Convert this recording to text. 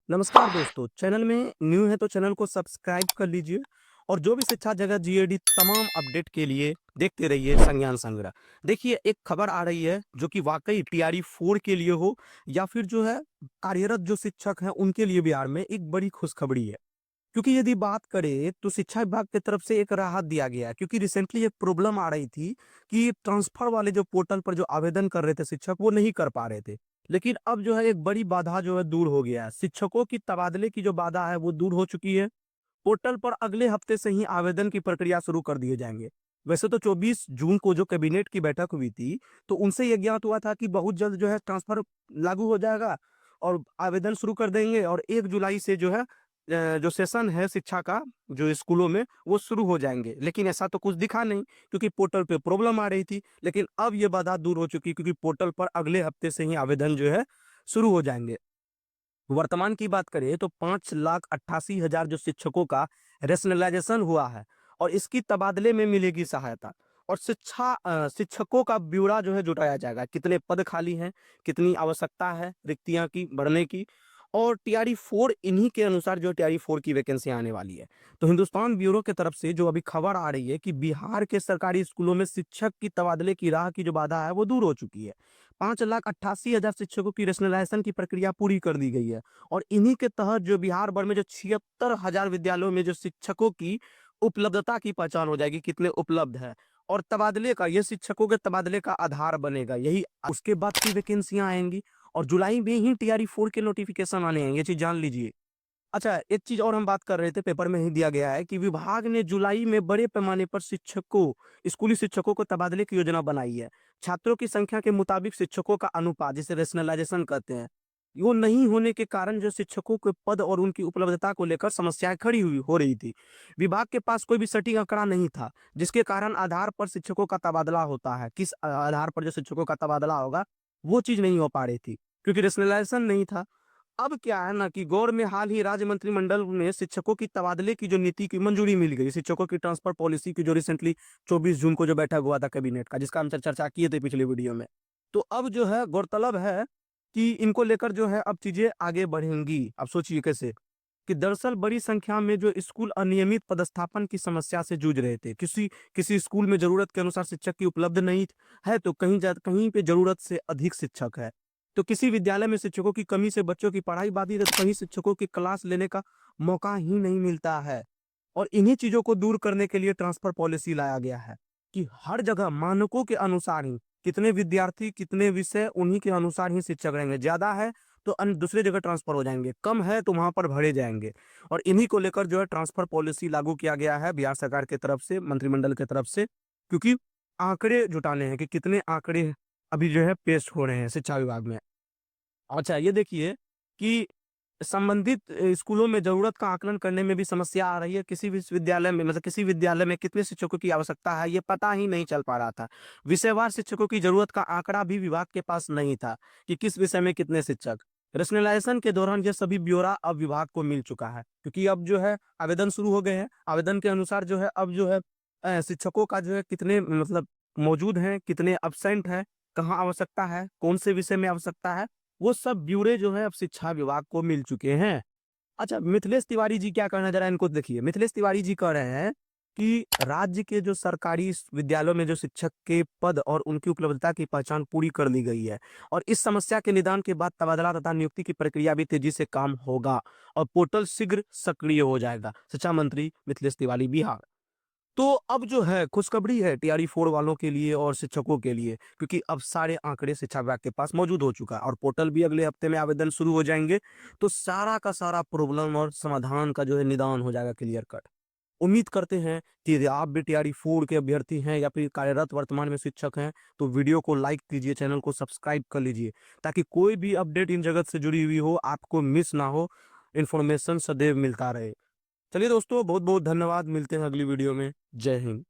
नमस्कार दोस्तों, चैनल में न्यू है तो चैनल को सब्सक्राइब कर लीजिए और जो भी शिक्षा जगत जीएडी तमाम अपडेट के लिए देखते रहिए संज्ञान संग्रह। देखिए, एक खबर आ रही है जो कि वाकई टीआरई 4 के लिए हो या फिर जो है कार्यरत जो शिक्षक हैं उनके लिए बिहार में एक बड़ी खुशखबरी है। क्योंकि यदि बात करें तो शिक्षा विभाग की तरफ से एक राहत दिया गया है, क्योंकि रिसेंटली एक प्रॉब्लम आ रही थी कि ट्रांसफर वाले जो पोर्टल पर जो आवेदन कर रहे थे शिक्षक वो नहीं कर पा रहे थे। लेकिन अब जो है एक बड़ी बाधा जो है दूर हो गया है। शिक्षकों की तबादले की जो बाधा है वो दूर हो चुकी है। पोर्टल पर अगले हफ्ते से ही आवेदन की प्रक्रिया शुरू कर दिए जाएंगे। वैसे तो 24 जून को जो कैबिनेट की बैठक हुई थी, तो उनसे ये ज्ञात हुआ था कि बहुत जल्द जो है ट्रांसफर लागू हो जाएगा और आवेदन शुरू कर देंगे और 1 जुलाई से जो है जो सेशन है शिक्षा का जो स्कूलों में वो शुरू हो जाएंगे। लेकिन ऐसा तो कुछ दिखा नहीं, क्योंकि पोर्टल पे प्रॉब्लम आ रही थी। लेकिन अब ये बाधा दूर हो चुकी, क्योंकि पोर्टल पर अगले हफ्ते से ही आवेदन जो है शुरू हो जाएंगे। वर्तमान की बात करें तो 5,88,000 जो शिक्षकों का रेशनलाइजेशन हुआ है और इसकी तबादले में मिलेगी सहायता। और शिक्षकों का ब्यौरा जो है जुटाया जाएगा, कितने पद खाली हैं, कितनी आवश्यकता है रिक्तियां की बढ़ने की, और टीआरई 4 इन्हीं के अनुसार जो टीआरई 4 की वैकेंसी आने वाली है। तो हिंदुस्तान ब्यूरो की तरफ से जो अभी खबर आ रही है कि बिहार के सरकारी स्कूलों में शिक्षक की तबादले की राह की जो बाधा है वो दूर हो चुकी है। 5,88,000 शिक्षकों की रेशनलाइजेशन की प्रक्रिया पूरी कर दी गई है और इन्हीं के तहत जो बिहार भर में जो 76,000 विद्यालयों में जो शिक्षकों की उपलब्धता की पहचान हो जाएगी, कितने उपलब्ध है, और तबादले का ये शिक्षकों के तबादले का आधार बनेगा। यही उसके बाद की वैकेंसियां आएंगी और जुलाई में ही टीआरई 4 के नोटिफिकेशन आने हैं, ये चीज जान लीजिए। अच्छा, एक चीज़ और हम बात कर रहे थे, पेपर में ही दिया गया है कि विभाग ने जुलाई में बड़े पैमाने पर स्कूली शिक्षकों को तबादले की योजना बनाई है। छात्रों की संख्या के मुताबिक शिक्षकों का अनुपात, जिसे रेशनलाइजेशन कहते हैं, वो नहीं होने के कारण जो शिक्षकों के पद और उनकी उपलब्धता को लेकर समस्याएं खड़ी हुई हो रही थी। विभाग के पास कोई भी सटीक आंकड़ा नहीं था, जिसके कारण आधार पर शिक्षकों का तबादला होता है। किस आधार पर जो शिक्षकों का तबादला होगा, वो चीज़ नहीं हो पा रही थी, क्योंकि रेशनलाइजेशन नहीं था। अब क्या है ना कि गौर में हाल ही राज्य मंत्रिमंडल में शिक्षकों की तबादले की जो नीति की मंजूरी मिल गई। शिक्षकों की ट्रांसफर पॉलिसी की जो रिसेंटली 24 जून को जो बैठक हुआ था कैबिनेट का, जिसका हम चर्चा किए थे पिछले वीडियो में। तो अब जो है गौरतलब है कि इनको लेकर जो है अब चीजें आगे बढ़ेंगी। अब सोचिए कैसे, कि दरअसल बड़ी संख्या में जो स्कूल अनियमित पदस्थापन की समस्या से जूझ रहे थे। किसी किसी स्कूल में जरूरत के अनुसार शिक्षक की उपलब्ध नहीं है, तो कहीं पे जरूरत से अधिक शिक्षक है। तो किसी विद्यालय में शिक्षकों की कमी से बच्चों की पढ़ाई बाधित है, तो कहीं शिक्षकों की क्लास लेने का मौका ही नहीं मिलता है। और इन्हीं चीजों को दूर करने के लिए ट्रांसफर पॉलिसी लाया गया है कि हर जगह मानकों के अनुसार ही कितने विद्यार्थी, कितने विषय, उन्हीं के अनुसार ही शिक्षक रहेंगे। ज्यादा है तो अन्य दूसरी जगह ट्रांसफर हो जाएंगे, कम है तो वहां पर भरे जाएंगे। और इन्हीं को लेकर जो है ट्रांसफर पॉलिसी लागू किया गया है बिहार सरकार की तरफ से, मंत्रिमंडल की तरफ से। क्योंकि आंकड़े जुटाने हैं कि कितने आंकड़े अभी जो है पेश हो रहे हैं शिक्षा विभाग में। अच्छा, ये देखिए कि संबंधित स्कूलों में ज़रूरत का आकलन करने में भी समस्या आ रही है। किसी विश्वविद्यालय में, मतलब किसी विद्यालय में कितने शिक्षकों की आवश्यकता है, ये पता ही नहीं चल पा रहा था। विषयवार शिक्षकों की ज़रूरत का आंकड़ा भी विभाग के पास नहीं था कि किस विषय में कितने शिक्षक। रैशनलाइजेशन के दौरान ये सभी ब्यौरा अब विभाग को मिल चुका है, क्योंकि अब जो है आवेदन शुरू हो गए हैं। आवेदन के अनुसार जो है अब जो है शिक्षकों का जो है कितने मतलब मौजूद हैं, कितने अब्सेंट हैं, कहाँ आवश्यकता है, कौन से विषय में आवश्यकता है, वो सब ब्यौरे जो है अब शिक्षा विभाग को मिल चुके हैं। अच्छा, मिथिलेश तिवारी जी क्या कहना, जरा इनको देखिए। मिथिलेश तिवारी जी कह रहे हैं कि राज्य के जो सरकारी विद्यालयों में जो शिक्षक के पद और उनकी उपलब्धता की पहचान पूरी कर ली गई है और इस समस्या के निदान के बाद तबादला तथा नियुक्ति की प्रक्रिया भी तेजी से काम होगा और पोर्टल शीघ्र सक्रिय हो जाएगा। शिक्षा मंत्री मिथिलेश तिवारी, बिहार। तो अब जो है खुशखबरी है टीआरई 4 वालों के लिए और शिक्षकों के लिए, क्योंकि अब सारे आंकड़े शिक्षा विभाग के पास मौजूद हो चुका है और पोर्टल भी अगले हफ्ते में आवेदन शुरू हो जाएंगे। तो सारा का सारा प्रॉब्लम और समाधान का जो है निदान हो जाएगा क्लियर कट। उम्मीद करते हैं कि आप भी टीआरई 4 के अभ्यर्थी हैं या फिर कार्यरत वर्तमान में शिक्षक हैं, तो वीडियो को लाइक कीजिए, चैनल को सब्सक्राइब कर लीजिए, ताकि कोई भी अपडेट इन जगत से जुड़ी हुई हो आपको मिस ना हो, इन्फॉर्मेशन सदैव मिलता रहे। चलिए दोस्तों, बहुत बहुत धन्यवाद, मिलते हैं अगली वीडियो में। जय हिंद।